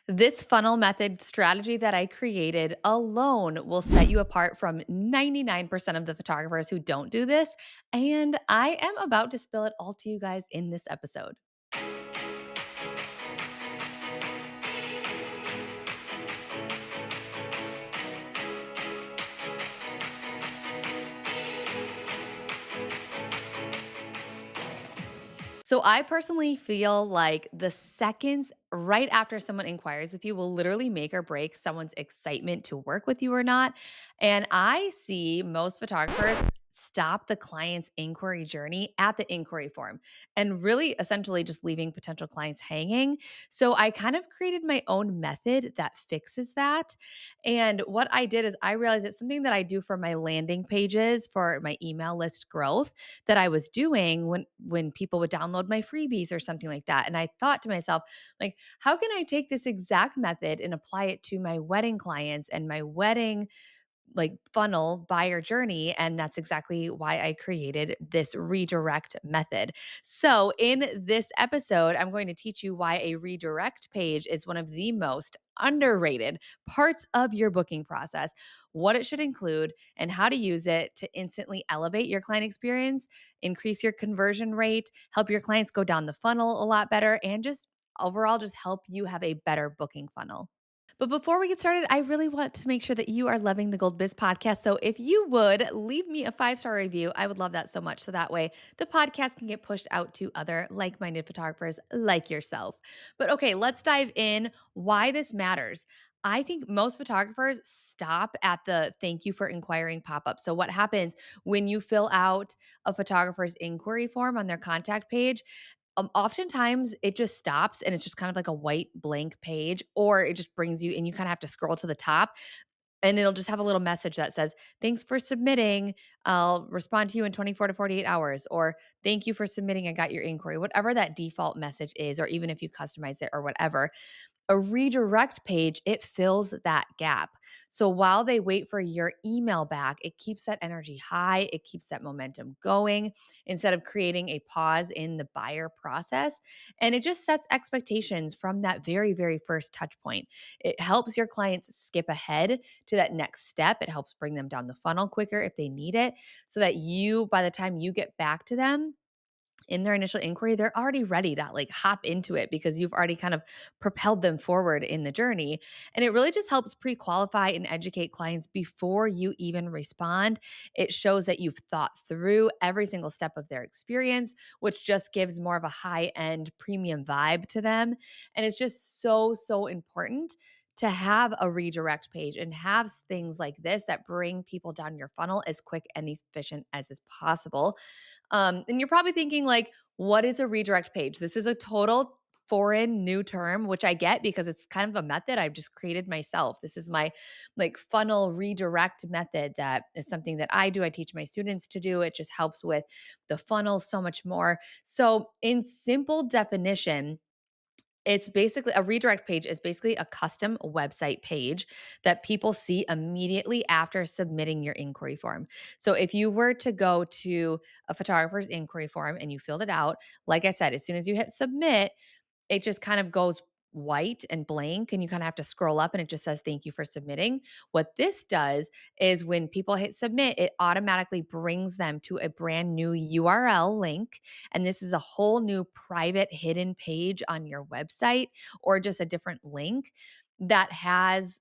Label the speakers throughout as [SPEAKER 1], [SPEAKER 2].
[SPEAKER 1] This funnel method strategy that I created alone will set you apart from 99% of the photographers who don't do this. And I am about to spill it all to you guys in this episode. So I personally feel like the seconds right after someone inquires with you will literally make or break someone's excitement to work with you or not. And I see most photographers stop the client's inquiry journey at the inquiry form and really essentially just leaving potential clients hanging. So I kind of created my own method that fixes that. And what I did is I realized it's something that I do for my landing pages for my email list growth that I was doing when people would download my freebies or something like that. And I thought to myself, like, how can I take this exact method and apply it to my wedding clients and my wedding like funnel buyer journey? And that's exactly why I created this redirect method. So, in this episode, I'm going to teach you why a redirect page is one of the most underrated parts of your booking process, what it should include, and how to use it to instantly elevate your client experience, increase your conversion rate, help your clients go down the funnel a lot better, and just overall just help you have a better booking funnel. But before we get started, I really want to make sure that you are loving the Gold Biz podcast. So if you would leave me a 5-star review, I would love that so much. So that way the podcast can get pushed out to other like minded photographers like yourself. But okay, let's dive in why this matters. I think most photographers stop at the thank you for inquiring pop up. So, what happens when you fill out a photographer's inquiry form on their contact page? Oftentimes it just stops and it's just kind of like a white blank page, or it just brings you and you kind of have to scroll to the top and it'll just have a little message that says, "Thanks for submitting. I'll respond to you in 24 to 48 hours," or "Thank you for submitting. I got your inquiry." Whatever that default message is, or even if you customize it or whatever, a redirect page, it fills that gap. So while they wait for your email back, it keeps that energy high, it keeps that momentum going instead of creating a pause in the buyer process. And it just sets expectations from that very, very first touch point. It helps your clients skip ahead to that next step. It helps bring them down the funnel quicker if they need it, so that you, by the time you get back to them, in their initial inquiry, they're already ready to like hop into it because you've already kind of propelled them forward in the journey. And it really just helps pre qualify and educate clients before you even respond. It shows that you've thought through every single step of their experience, which just gives more of a high end premium vibe to them. And it's just so, so important to have a redirect page and have things like this that bring people down your funnel as quick and efficient as is possible. And you're probably thinking, like, what is a redirect page? This is a total foreign new term, which I get because it's kind of a method I've just created myself. This is my like funnel redirect method that is something that I do. I teach my students to do. It just helps with the funnel so much more. So, in simple definition, it's basically a redirect page is basically a custom website page that people see immediately after submitting your inquiry form. So if you were to go to a photographer's inquiry form and you filled it out, like I said, as soon as you hit submit, it just kind of goes white and blank and you kind of have to scroll up and it just says thank you for submitting. What this does is when people hit submit, it automatically brings them to a brand new URL link, and this is a whole new private hidden page on your website or just a different link that has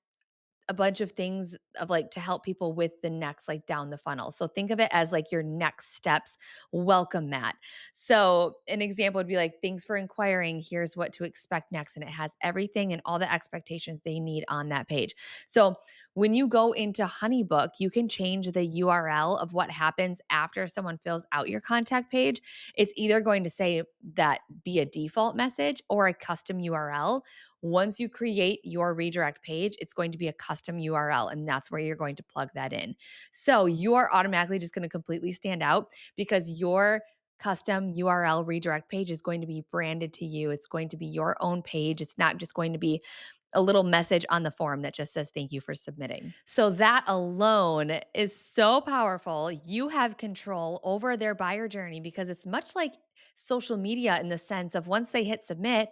[SPEAKER 1] a bunch of things of like to help people with the next like down the funnel. So think of it as like your next steps welcome mat. So an example would be like, thanks for inquiring. Here's what to expect next. And it has everything and all the expectations they need on that page. So when you go into Honeybook, you can change the URL of what happens after someone fills out your contact page. It's either going to say that be a default message or a custom URL. Once you create your redirect page, it's going to be a custom URL, and that's where you're going to plug that in. So you are automatically just going to completely stand out because your custom URL redirect page is going to be branded to you. It's going to be your own page. It's not just going to be a little message on the form that just says thank you for submitting. So that alone is so powerful. You have control over their buyer journey because it's much like social media in the sense of once they hit submit,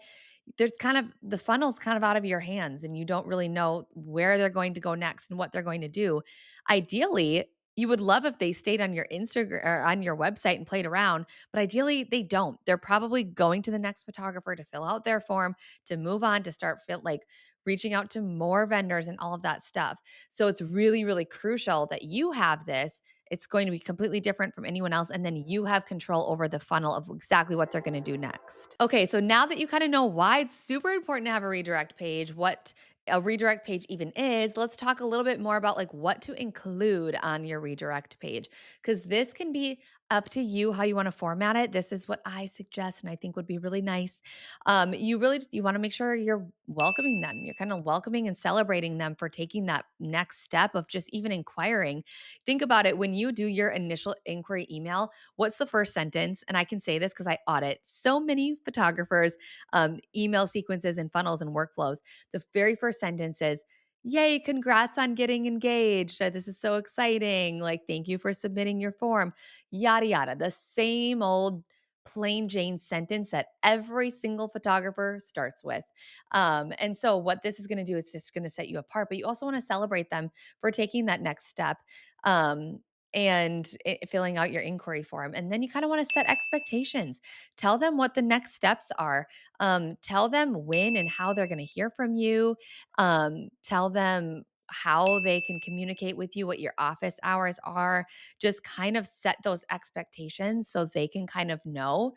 [SPEAKER 1] there's kind of the funnel's kind of out of your hands and you don't really know where they're going to go next and what they're going to do. Ideally, you would love if they stayed on your Instagram or on your website and played around, but ideally they don't. They're probably going to the next photographer to fill out their form, to move on, to start like reaching out to more vendors and all of that stuff. So it's really, really crucial that you have this. It's going to be completely different from anyone else. And then you have control over the funnel of exactly what they're going to do next. Okay, so now that you kind of know why it's super important to have a redirect page, what a redirect page even is, let's talk a little bit more about like what to include on your redirect page. Because this can be up to you how you want to format it. This is what I suggest and I think would be really nice. You really just, you want to make sure you're welcoming them. You're kind of welcoming and celebrating them for taking that next step of just even inquiring. Think about it when you do your initial inquiry email, what's the first sentence? And I can say this because I audit so many photographers, email sequences and funnels and workflows. The very first sentence is, "Yay, congrats on getting engaged. This is so exciting. Like, thank you for submitting your form." Yada, yada. The same old plain Jane sentence that every single photographer starts with. And so, what this is going to do is just going to set you apart, but you also want to celebrate them for taking that next step. Um, filling out your inquiry form. And then you kind of want to set expectations. Tell them what the next steps are. Tell them when and how they're going to hear from you. Tell them how they can communicate with you, what your office hours are. Just kind of set those expectations so they can kind of know,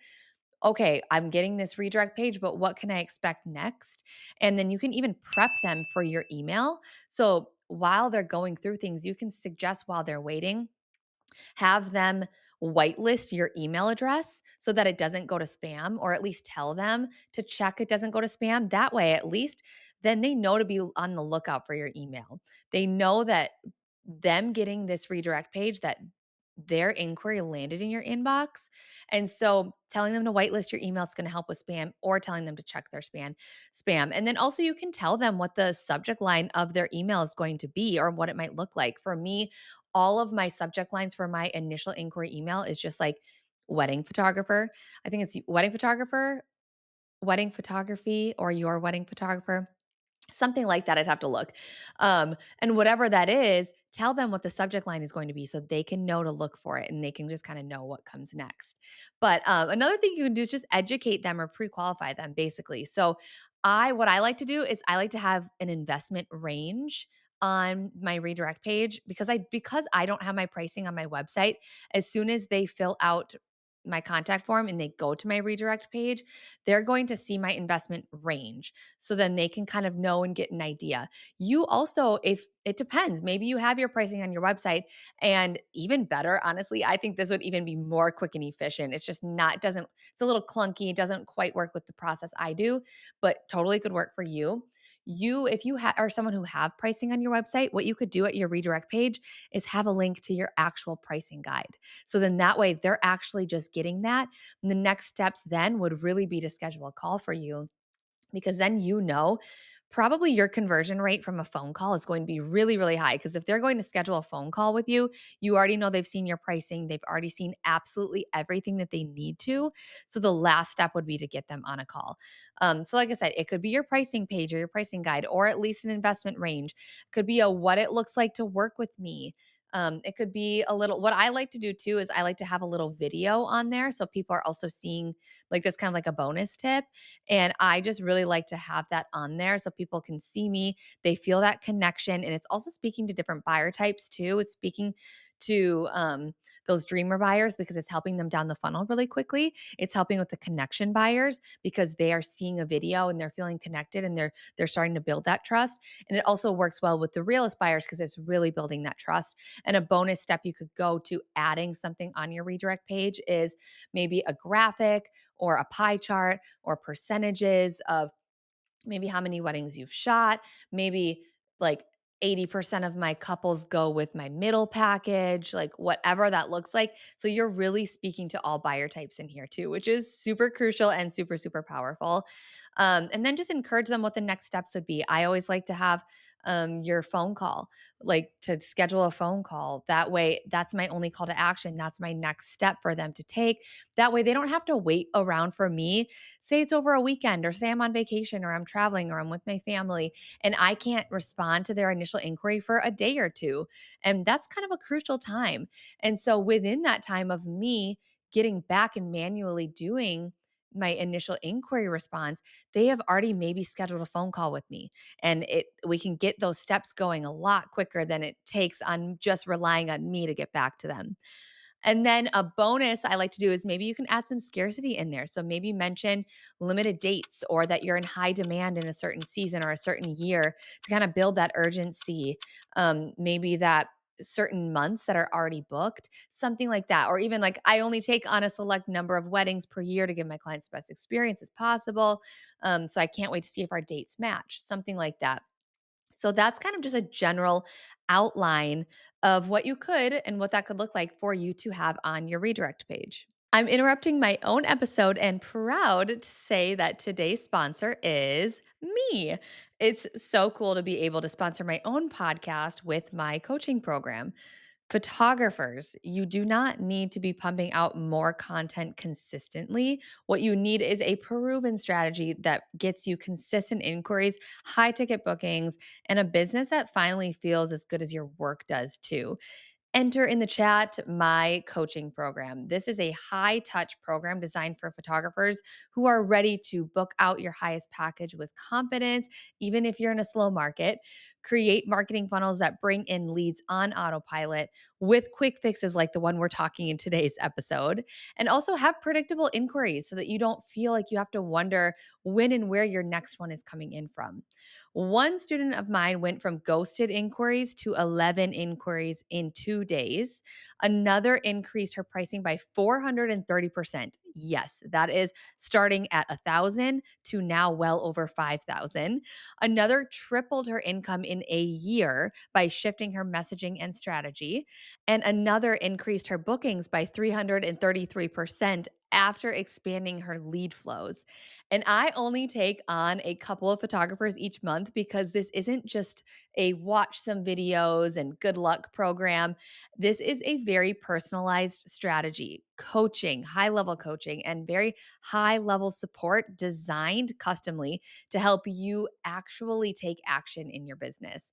[SPEAKER 1] okay, I'm getting this redirect page, but what can I expect next? And then you can even prep them for your email. So while they're going through things, you can suggest while they're waiting, have them whitelist your email address so that it doesn't go to spam, or at least tell them to check it doesn't go to spam. That way, at least then they know to be on the lookout for your email. They know that them getting this redirect page, that their inquiry landed in your inbox. And so telling them to whitelist your email, it's going to help with spam, or telling them to check their spam. And then also you can tell them what the subject line of their email is going to be or what it might look like. For me, all of my subject lines for my initial inquiry email is just like wedding photographer. I think it's wedding photographer, wedding photography, or your wedding photographer. Something like that, I'd have to look. And whatever that is, tell them what the subject line is going to be so they can know to look for it and they can just kind of know what comes next. But another thing you can do is just educate them or pre-qualify them basically. So what I like to do is I like to have an investment range on my redirect page because I don't have my pricing on my website. As soon as they fill out my contact form and they go to my redirect page, they're going to see my investment range. So then they can kind of know and get an idea. You also, if it depends, maybe you have your pricing on your website, and even better, honestly, I think this would even be more quick and efficient. It's just not, doesn't, it's a little clunky. It doesn't quite work with the process I do, but totally could work for you. If you are someone who have pricing on your website, what you could do at your redirect page is have a link to your actual pricing guide. So then that way they're actually just getting that. And the next steps then would really be to schedule a call for you, because then probably your conversion rate from a phone call is going to be really, really high. Because if they're going to schedule a phone call with you, you already know they've seen your pricing, they've already seen absolutely everything that they need to. So the last step would be to get them on a call. So, like I said, it could be your pricing page or your pricing guide, or at least an investment range. It could be a what it looks like to work with me. It could be a little, what I like to do too is I like to have a little video on there. So people are also seeing like this kind of like a bonus tip. And I just really like to have that on there so people can see me. They feel that connection. And it's also speaking to different buyer types too. It's speaking to those dreamer buyers because it's helping them down the funnel really quickly. It's helping with the connection buyers because they are seeing a video and they're feeling connected and they're starting to build that trust. And it also works well with the realist buyers because it's really building that trust. And a bonus step you could go to adding something on your redirect page is maybe a graphic or a pie chart or percentages of maybe how many weddings you've shot, maybe like 80% of my couples go with my middle package, like whatever that looks like. So you're really speaking to all buyer types in here too, which is super crucial and super, super powerful. And then just encourage them what the next steps would be. I always like to have your phone call, like to schedule a phone call. That way, that's my only call to action. That's my next step for them to take. That way, they don't have to wait around for me. Say it's over a weekend, or say I'm on vacation, or I'm traveling, or I'm with my family, and I can't respond to their initial inquiry for a day or two. And that's kind of a crucial time. And so, within that time of me getting back and manually doing my initial inquiry response, they have already maybe scheduled a phone call with me, and it we can get those steps going a lot quicker than it takes on just relying on me to get back to them. And then a bonus I like to do is maybe you can add some scarcity in there. So maybe mention limited dates, or that you're in high demand in a certain season or a certain year, to kind of build that urgency. Maybe that certain months that are already booked, something like that. Or even like, I only take on a select number of weddings per year to give my clients the best experience as possible. So I can't wait to see if our dates match, something like that. So that's kind of just a general outline of what you could and what that could look like for you to have on your redirect page. I'm interrupting my own episode and proud to say that today's sponsor is me. It's so cool to be able to sponsor my own podcast with my coaching program. Photographers, you do not need to be pumping out more content consistently. What you need is a proven strategy that gets you consistent inquiries, high ticket bookings, and a business that finally feels as good as your work does too. Enter in the chat my coaching program. This is a high touch program designed for photographers who are ready to book out your highest package with confidence, even if you're in a slow market. Create marketing funnels that bring in leads on autopilot with quick fixes like the one we're talking in today's episode. And also have predictable inquiries so that you don't feel like you have to wonder when and where your next one is coming in from. One student of mine went from ghosted inquiries to 11 inquiries in 2 days. Another increased her pricing by 430%. Yes, that is starting at 1,000 to now well over 5,000. Another tripled her income in a year by shifting her messaging and strategy. And another increased her bookings by 333% after expanding her lead flows. And I only take on a couple of photographers each month because this isn't just a watch some videos and good luck program. This is a very personalized strategy, coaching, high level coaching, and very high level support designed customly to help you actually take action in your business.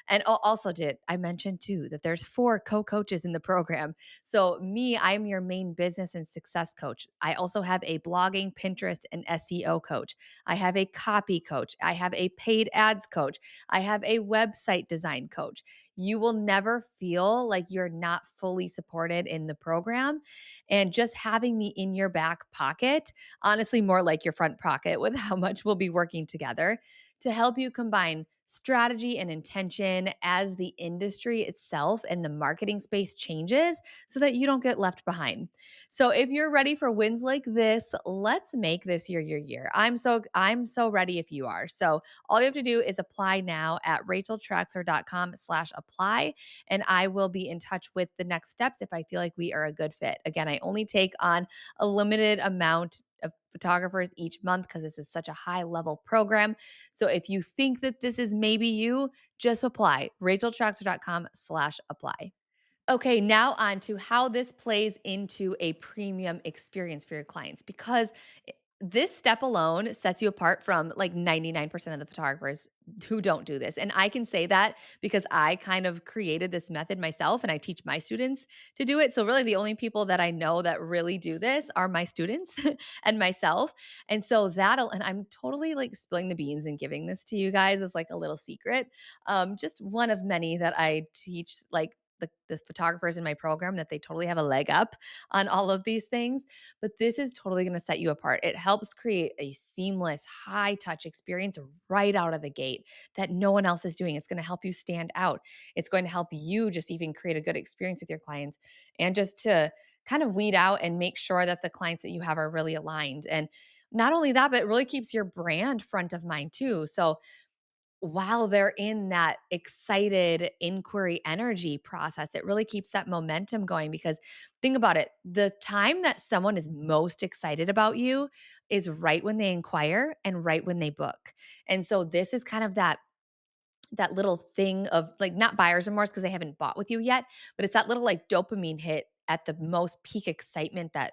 [SPEAKER 1] And also, did I mention too that there's 4 co-coaches in the program? So me, I'm your main business and success coach. I also have a blogging, Pinterest, and SEO coach. I have a copy coach. I have a paid ads coach. I have a website design coach. You will never feel like you're not fully supported in the program. And just having me in your back pocket, honestly, more like your front pocket with how much we'll be working together to help you combine strategy and intention as the industry itself and the marketing space changes so that you don't get left behind. So if you're ready for wins like this, let's make this your year. I'm so ready if you are. So all you have to do is apply now at racheltraxler.com/apply, and I will be in touch with the next steps if I feel like we are a good fit. Again, I only take on a limited amount of photographers each month because this is such a high level program. So if you think that this is maybe you, just apply. racheltraxler.com/apply. Okay, now on to how this plays into a premium experience for your clients, because this step alone sets you apart from like 99% of the photographers who don't do this. And I can say that because I kind of created this method myself and I teach my students to do it. So really the only people that I know that really do this are my students and myself. And so that'll, and I'm totally like spilling the beans and giving this to you guys as like a little secret. Just one of many that I teach, like the photographers in my program, that they totally have a leg up on all of these things. But this is totally going to set you apart. It helps create a seamless, high touch experience right out of the gate that no one else is doing. It's going to help you stand out. It's going to help you just even create a good experience with your clients, and just to kind of weed out and make sure that the clients that you have are really aligned. And not only that, but it really keeps your brand front of mind too. So while they're in that excited inquiry energy process. It really keeps that momentum going because think about it. The time that someone is most excited about you is right when they inquire and right when they book. And so this is kind of that little thing of like not buyer's remorse because they haven't bought with you yet, but it's that little like dopamine hit at the most peak excitement that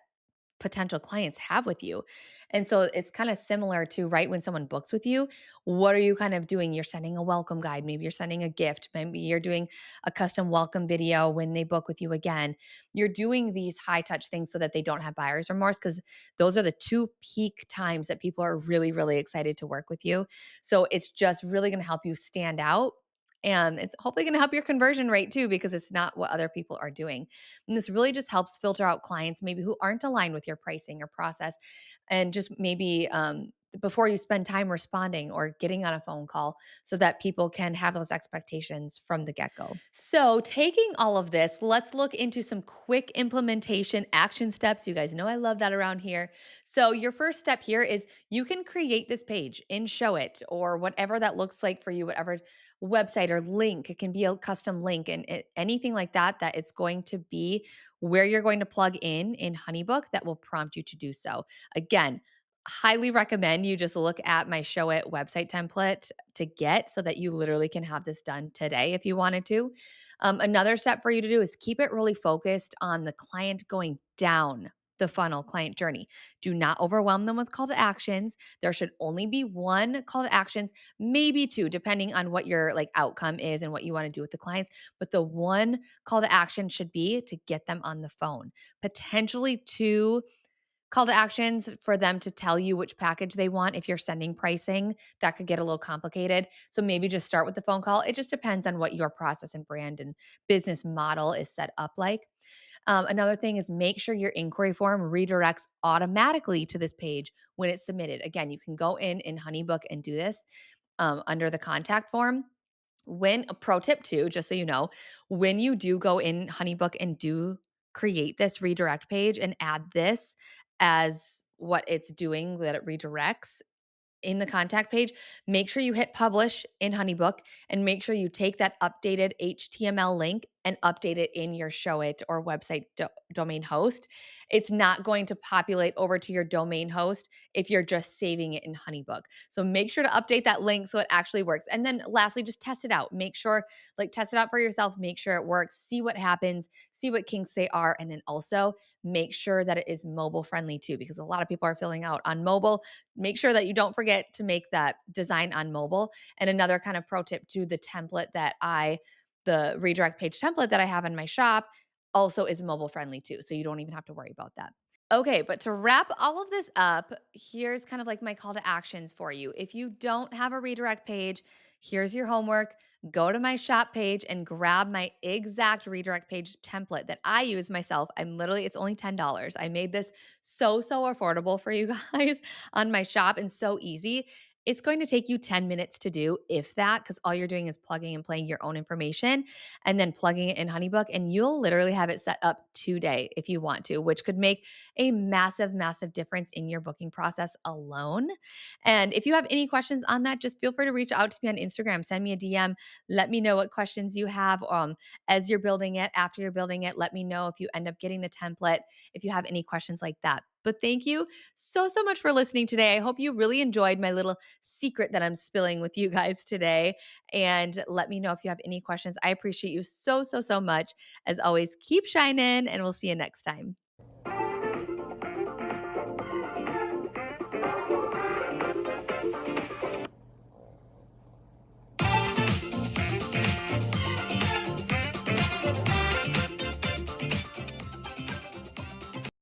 [SPEAKER 1] potential clients have with you. And so it's kind of similar to right when someone books with you, what are you kind of doing? You're sending a welcome guide, maybe you're sending a gift, maybe you're doing a custom welcome video when they book with you again. You're doing these high touch things so that they don't have buyer's remorse because those are the two peak times that people are really, really excited to work with you. So it's just really going to help you stand out. And it's hopefully going to help your conversion rate too, because it's not what other people are doing. And this really just helps filter out clients maybe who aren't aligned with your pricing or process. And just maybe before you spend time responding or getting on a phone call so that people can have those expectations from the get go. So, taking all of this, let's look into some quick implementation action steps. You guys know I love that around here. So, your first step here is you can create this page in Showit or whatever that looks like for you, whatever website or link. It can be a custom link and anything like that, that it's going to be where you're going to plug in HoneyBook that will prompt you to do so. Again, highly recommend you just look at my Showit website template to get so that you literally can have this done today if you wanted to. Another step for you to do is keep it really focused on the client going down the funnel client journey. Do not overwhelm them with call to actions. There should only be one call to actions, maybe two, depending on what your like outcome is and what you want to do with the clients. But the one call to action should be to get them on the phone. Potentially two call to actions for them to tell you which package they want. If you're sending pricing, that could get a little complicated. So maybe just start with the phone call. It just depends on what your process and brand and business model is set up like. Another thing is make sure your inquiry form redirects automatically to this page when it's submitted. Again, you can go in HoneyBook and do this under the contact form. When a pro tip too, just so you know, when you do go in HoneyBook and do create this redirect page and add this as what it's doing that it redirects, in the contact page, make sure you hit publish in HoneyBook and make sure you take that updated HTML link and update it in your Showit or website domain host. It's not going to populate over to your domain host if you're just saving it in HoneyBook. So make sure to update that link so it actually works. And then lastly, just test it out. Make sure, like, test it out for yourself, make sure it works, see what happens, see what kinks they are, and then also make sure that it is mobile friendly too, because a lot of people are filling out on mobile. Make sure that you don't forget to make that design on mobile. And another kind of pro tip to the template the redirect page template that I have in my shop also is mobile friendly too. So you don't even have to worry about that. Okay, but to wrap all of this up, here's kind of like my call to actions for you. If you don't have a redirect page, here's your homework. Go to my shop page and grab my exact redirect page template that I use myself. It's only $10. I made this so affordable for you guys on my shop and so easy. It's going to take you 10 minutes to do, if that, because all you're doing is plugging and playing your own information and then plugging it in HoneyBook, and you'll literally have it set up today if you want to, which could make a massive difference in your booking process alone. And if you have any questions on that, just feel free to reach out to me on Instagram, send me a DM, let me know what questions you have as you're building it, after you're building it. Let me know if you end up getting the template, if you have any questions like that. But thank you so much for listening today. I hope you really enjoyed my little secret that I'm spilling with you guys today. And let me know if you have any questions. I appreciate you so much. As always, keep shining, and we'll see you next time.